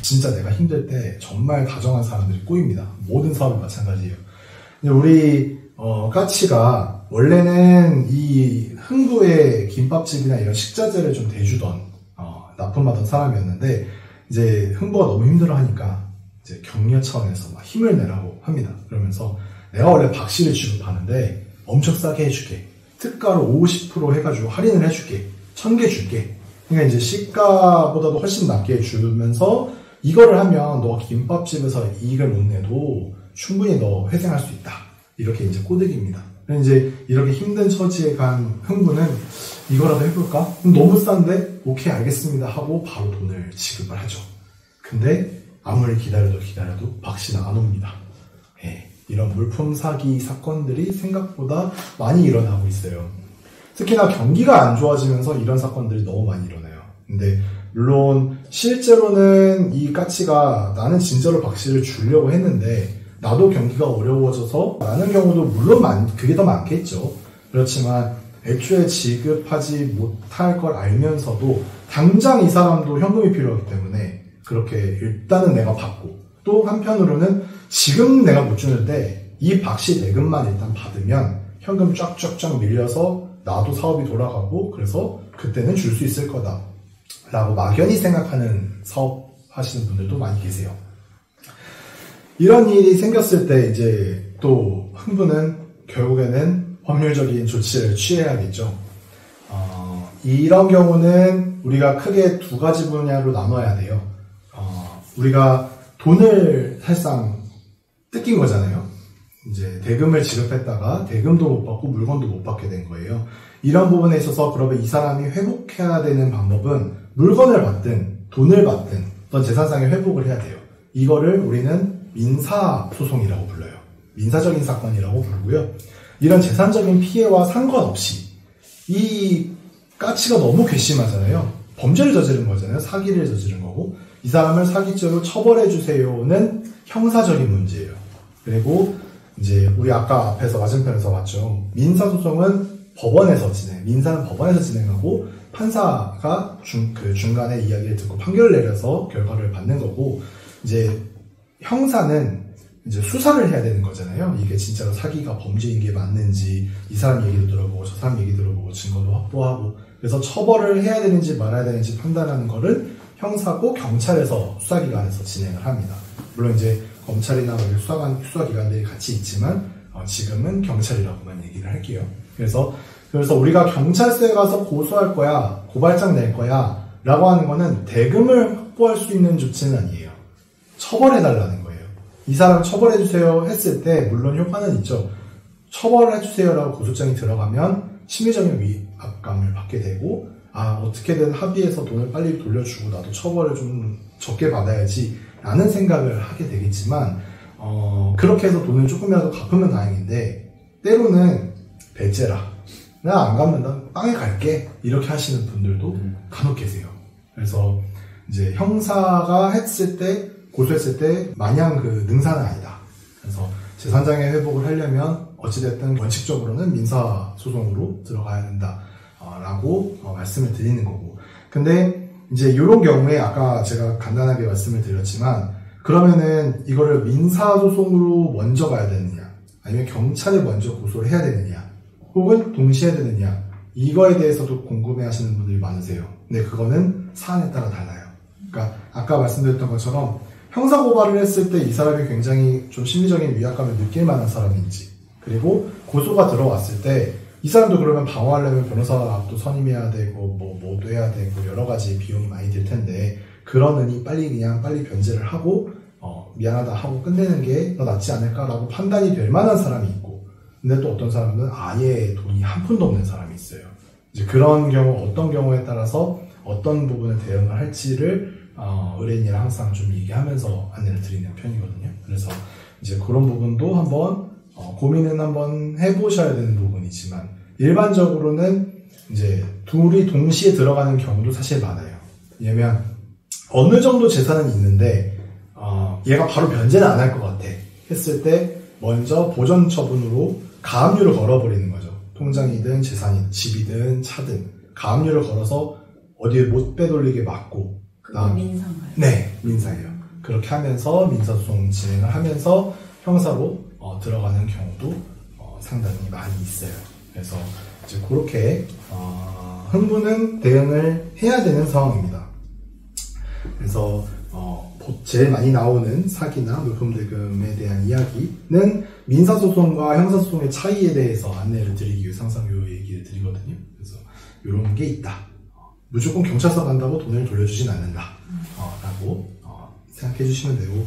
진짜 내가 힘들 때 정말 다정한 사람들이 꼬입니다. 모든 사업이 마찬가지예요. 우리 까치가 원래는 이 흥부의 김밥집이나 이런 식자재를 좀 대주던 납품하던 사람이었는데 이제 흥부가 너무 힘들어하니까 이제 격려 차원에서 막 힘을 내라고 합니다. 그러면서 내가 원래 박씨를 취급하는데 엄청 싸게 해줄게. 특가로 50% 해가지고 할인을 해줄게. 1000개 줄게. 그러니까 이제 시가보다도 훨씬 낮게 주면서 이거를 하면 너 김밥집에서 이익을 못 내도 충분히 너 회생할 수 있다. 이렇게 이제 꼬드깁니다. 이제 이렇게 힘든 처지에 간 흥부는 이거라도 해볼까? 너무 싼데? 오케이 알겠습니다 하고 바로 돈을 지급을 하죠. 근데 아무리 기다려도 박씨는 안 옵니다. 예, 이런 물품 사기 사건들이 생각보다 많이 일어나고 있어요. 특히나 경기가 안 좋아지면서 이런 사건들이 너무 많이 일어나요. 근데 물론 실제로는 이 까치가 나는 진짜로 박씨를 주려고 했는데 나도 경기가 어려워져서 라는 경우도 물론 그게 더 많겠죠. 그렇지만 애초에 지급하지 못할 걸 알면서도 당장 이 사람도 현금이 필요하기 때문에 그렇게 일단은 내가 받고 또 한편으로는 지금 내가 못 주는데 이 박씨 대금만 일단 받으면 현금 쫙쫙쫙 밀려서 나도 사업이 돌아가고 그래서 그때는 줄 수 있을 거다 라고 막연히 생각하는 사업 하시는 분들도 많이 계세요. 이런 일이 생겼을 때 이제 또 흥부는 결국에는 법률적인 조치를 취해야겠죠. 이런 경우는 우리가 크게 두 가지 분야로 나눠야 돼요. 우리가 돈을 사실상 뜯긴 거잖아요. 이제 대금을 지급했다가 대금도 못 받고 물건도 못 받게 된 거예요. 이런 부분에 있어서 그러면 이 사람이 회복해야 되는 방법은 물건을 받든 돈을 받든 어떤 재산상의 회복을 해야 돼요. 이거를 우리는 민사소송이라고 불러요. 민사적인 사건이라고 부르고요. 이런 재산적인 피해와 상관없이 이 까치가 너무 괘씸하잖아요. 범죄를 저지른 거잖아요. 사기를 저지른 거고 이 사람을 사기죄로 처벌해 주세요는 형사적인 문제예요. 그리고 이제 우리 아까 앞에서 맞은편에서 봤죠. 민사소송은 법원에서 민사는 법원에서 진행하고 판사가 중간에 이야기를 듣고 판결을 내려서 결과를 받는 거고 이제 형사는 이제 수사를 해야 되는 거잖아요. 이게 진짜로 사기가 범죄인 게 맞는지 이 사람 얘기도 들어보고 저 사람 얘기 들어보고 증거도 확보하고 그래서 처벌을 해야 되는지 말아야 되는지 판단하는 거를 형사고 경찰에서 수사기관에서 진행을 합니다. 물론 이제 검찰이나 수사기관들이 같이 있지만 지금은 경찰이라고만 얘기를 할게요. 그래서 우리가 경찰서에 가서 고소할 거야, 고발장 낼 거야 라고 하는 거는 대금을 확보할 수 있는 조치는 아니에요. 처벌해달라는 거예요. 이 사람 처벌해주세요 했을 때 물론 효과는 있죠. 처벌해주세요라고 고소장이 들어가면 심리적인 위압감을 받게 되고 어떻게든 합의해서 돈을 빨리 돌려주고 나도 처벌을 좀 적게 받아야지 라는 생각을 하게 되겠지만 그렇게 해서 돈을 조금이라도 갚으면 다행인데 때로는 배째라 나 안 갚는다 빵에 갈게 이렇게 하시는 분들도 간혹 계세요. 그래서 이제 형사가 고소했을 때 마냥 능사는 아니다. 그래서 재산장애 회복을 하려면 어찌됐든 원칙적으로는 민사소송으로 들어가야 된다 라고 말씀을 드리는 거고 근데 이제 이런 경우에 아까 제가 간단하게 말씀을 드렸지만 그러면은 이거를 민사소송으로 먼저 가야 되느냐 아니면 경찰에 먼저 고소를 해야 되느냐 혹은 동시에 되느냐 이거에 대해서도 궁금해 하시는 분들이 많으세요. 근데 그거는 사안에 따라 달라요. 그러니까 아까 말씀드렸던 것처럼 형사고발을 했을 때 이 사람이 굉장히 좀 심리적인 위압감을 느낄 만한 사람인지 그리고 고소가 들어왔을 때 이 사람도 그러면 방어하려면 변호사도 선임해야 되고 뭐도 해야 되고 여러 가지 비용이 많이 들 텐데 그러느니 빨리 변제를 하고 미안하다 하고 끝내는 게 더 낫지 않을까라고 판단이 될 만한 사람이 있고 근데 또 어떤 사람은 아예 돈이 한 푼도 없는 사람이 있어요. 이제 그런 경우 어떤 경우에 따라서 어떤 부분을 대응을 할지를 의뢰인이랑 항상 좀 얘기하면서 안내를 드리는 편이거든요. 그래서 이제 그런 부분도 한번 고민은 한번 해보셔야 되는 부분이지만 일반적으로는 이제 둘이 동시에 들어가는 경우도 사실 많아요. 왜냐면 어느 정도 재산은 있는데 얘가 바로 변제는 안 할 것 같아 했을 때 먼저 보전 처분으로 가압류를 걸어버리는 거죠. 통장이든 재산이든 집이든 차든 가압류를 걸어서 어디에 못 빼돌리게 막고 그게 민사인가요? 네, 민사예요. 그렇게 하면서 민사소송 진행을 하면서 형사로 들어가는 경우도 상당히 많이 있어요. 그래서 이제 그렇게 흥부는 대응을 해야 되는 상황입니다. 그래서 제일 많이 나오는 사기나 물품대금에 대한 이야기는 민사소송과 형사소송의 차이에 대해서 안내를 드리기 위해서 항상 요 얘기를 드리거든요. 그래서 이런 게 있다. 무조건 경찰서 간다고 돈을 돌려주진 않는다. 라고 생각해 주시면 되고,